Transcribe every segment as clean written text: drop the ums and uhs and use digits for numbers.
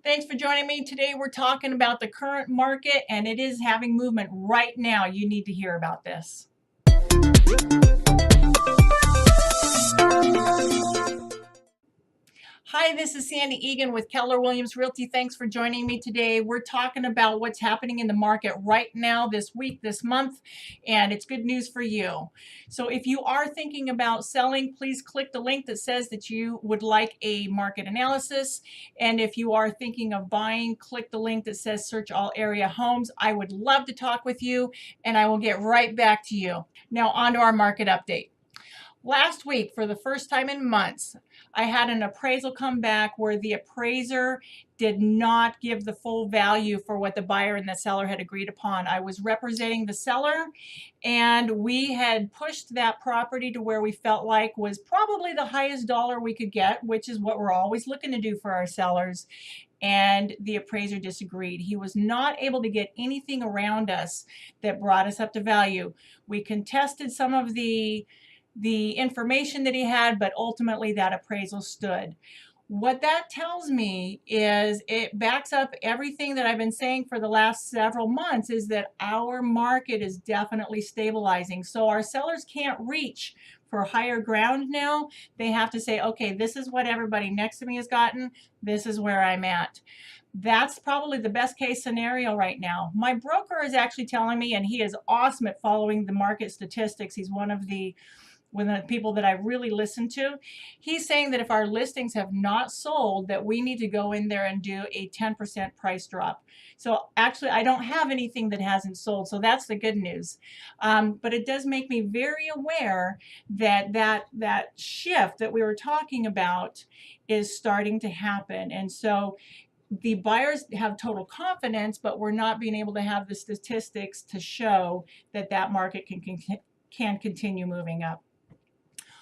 Thanks for joining me. Today we're talking about the current market, and it is having movement right now. You need to hear about this. Hi, this is Sandy Eagon with Keller Williams Realty. Thanks for joining me today. We're talking about what's happening in the market right now, this week, this month, and it's good news for you. So if you are thinking about selling, please click the link that says that you would like a market analysis. And if you are thinking of buying, click the link that says search all area homes. I would love to talk with you, and I will get right back to you. Now on to our market update. Last week, for the first time in months, I had an appraisal come back where the appraiser did not give the full value for what the buyer and the seller had agreed upon. I was representing the seller, and we had pushed that property to where we felt like was probably the highest dollar we could get, which is what we're always looking to do for our sellers. And the appraiser disagreed. He was not able to get anything around us that brought us up to value. We contested some of the information that he had, but ultimately that appraisal stood. What that tells me is it backs up everything that I've been saying for the last several months, is that our market is definitely stabilizing. So our sellers can't reach for higher ground now. They have to say, okay, this is what everybody next to me has gotten. This is where I'm at. That's probably the best case scenario right now. My broker is actually telling me, and he is awesome at following the market statistics. He's one of the people that I really listen to. He's saying that if our listings have not sold, that we need to go in there and do a 10% price drop. So actually, I don't have anything that hasn't sold, so that's the good news. But it does make me very aware that that shift that we were talking about is starting to happen. And so the buyers have total confidence, but we're not being able to have the statistics to show that that market can continue moving up.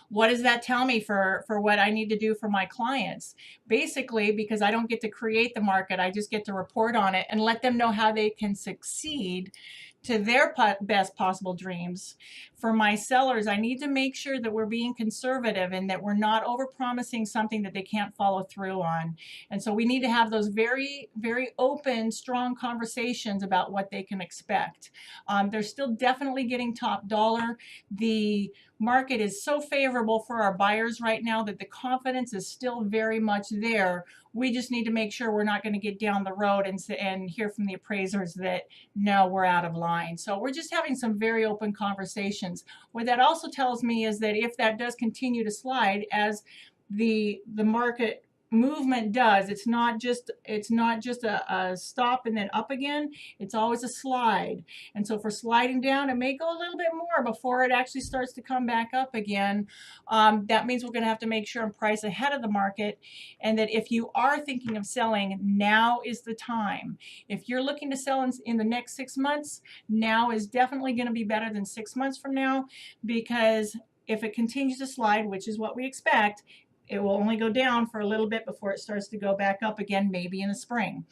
What does that tell me for what I need to do for my clients? Basically, because I don't get to create the market, I just get to report on it and let them know how they can succeed to their best possible dreams. For my sellers, I need to make sure that we're being conservative and that we're not overpromising something that they can't follow through on. And so we need to have those very, very open, strong conversations about what they can expect. They're still definitely getting top dollar. The market is so favorable for our buyers right now that the confidence is still very much there. We just need to make sure we're not going to get down the road and hear from the appraisers that no, we're out of line. So we're just having some very open conversations. What that also tells me is that if that does continue to slide, as the market movement does, it's not just a stop and then up again. It's always a slide. And so for sliding down, it may go a little bit more before it actually starts to come back up again. That means we're going to have to make sure and price ahead of the market, and that if you are thinking of selling, now is the time. If you're looking to sell in the next 6 months, now is definitely going to be better than 6 months from now, because if it continues to slide, which is what we expect, it will only go down for a little bit before it starts to go back up again, maybe in the spring.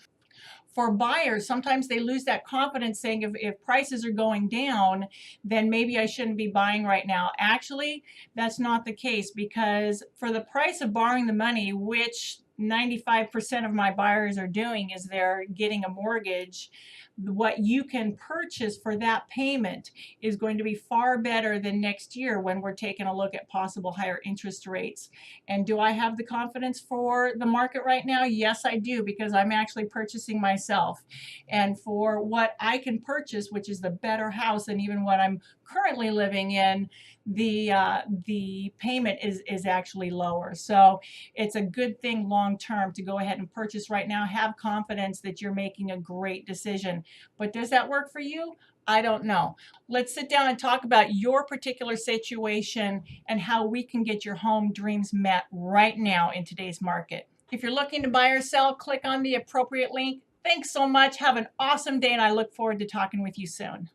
For buyers, sometimes they lose that confidence, saying if prices are going down, then maybe I shouldn't be buying right now. Actually, that's not the case, because for the price of borrowing the money, which 95% of my buyers are doing, is they're getting a mortgage, what you can purchase for that payment is going to be far better than next year when we're taking a look at possible higher interest rates. And do I have the confidence for the market right now? Yes, I do, because I'm actually purchasing myself. And for what I can purchase, which is the better house than even what I'm currently living in, the payment is actually lower. So it's a good thing long term to go ahead and purchase right now. Have confidence that you're making a great decision. But does that work for you? I don't know. Let's sit down and talk about your particular situation and how we can get your home dreams met right now in today's market. If you're looking to buy or sell, click on the appropriate link. Thanks so much. Have an awesome day, and I look forward to talking with you soon.